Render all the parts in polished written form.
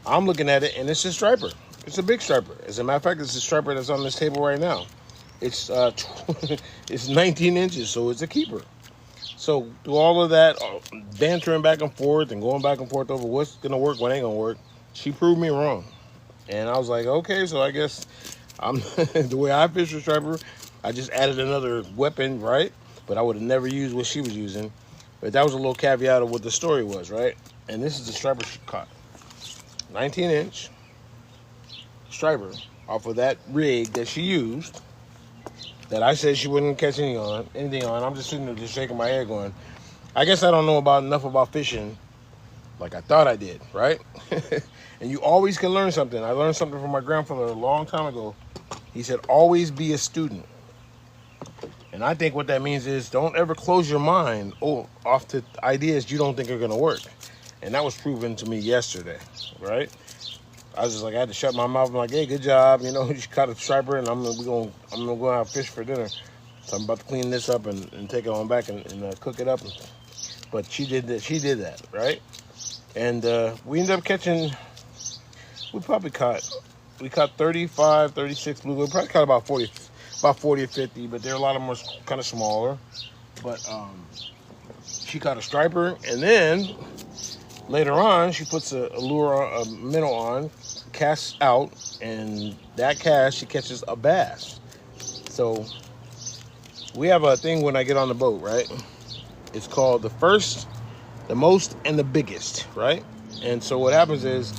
I'm looking at it, and it's a striper. It's a big striper. As a matter of fact, it's a striper that's on this table right now. It's it's 19 inches, so it's a keeper. So through all of that bantering back and forth and going back and forth over what's gonna work, what ain't gonna work, she proved me wrong. And I was like, okay, so I guess I'm the way I fish with striper, I just added another weapon, right? But I would have never used what she was using. But that was a little caveat of what the story was, right? And this is the striper she caught. 19-inch striper off of that rig that she used, that I said she wouldn't catch anything on. I'm just sitting there just shaking my head going, I guess I don't know enough about fishing like I thought I did, right? And you always can learn something. I learned something from my grandfather a long time ago. He said, always be a student. And I think what that means is don't ever close your mind off to ideas you don't think are gonna work. And that was proven to me yesterday, right? I was just like, I had to shut my mouth. I'm like, hey, good job. You know, you caught a striper, and I'm gonna go out fish for dinner. So I'm about to clean this up and take it on back and cook it up. But she did that. She did that, right? And we ended up catching. We caught 35, 36 bluegill. We probably caught about 40 or 50. But there are a lot of them were kind of smaller. But she caught a striper, and then later on, she puts a lure, a minnow on, casts out, and that cast, she catches a bass. So we have a thing when I get on the boat, right? It's called the first, the most, and the biggest, right? And so what happens is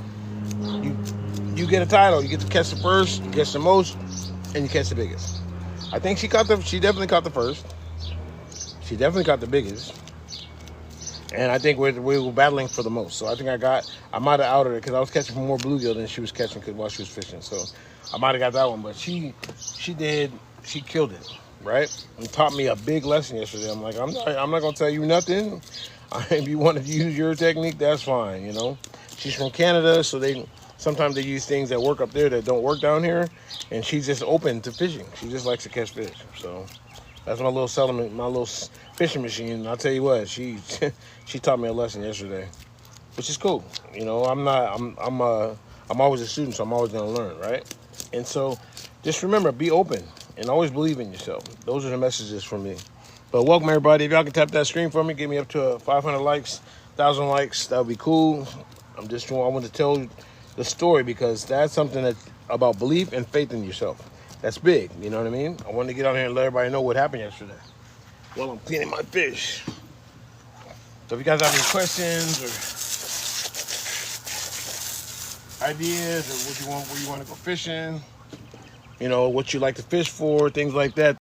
you get a title. You get to catch the first, you catch the most, and you catch the biggest. I think she definitely caught the first. She definitely caught the biggest. And I think we were battling for the most. So I think I might have outed her because I was catching more bluegill than she was catching while she was fishing. So I might have got that one. But she killed it, right? And taught me a big lesson yesterday. I'm like, I'm not going to tell you nothing. If you want to use your technique, that's fine, you know. She's from Canada, so sometimes they use things that work up there that don't work down here. And she's just open to fishing. She just likes to catch fish. So that's my little settlement, my little fishing machine. And I'll tell you what, she taught me a lesson yesterday, which is cool. You know, I'm always a student, so I'm always gonna learn, right? And so just remember, be open and always believe in yourself. Those are the messages from me. But welcome everybody. If y'all can tap that screen for me, get me up to 500 likes, 1,000 likes, that would be cool. I want to tell the story because that's something that's about belief and faith in yourself. That's big, you know what I mean? I wanted to get on here and let everybody know what happened yesterday while I'm cleaning my fish. So if you guys have any questions or ideas or where you want to go fishing, you know, what you like to fish for, things like that,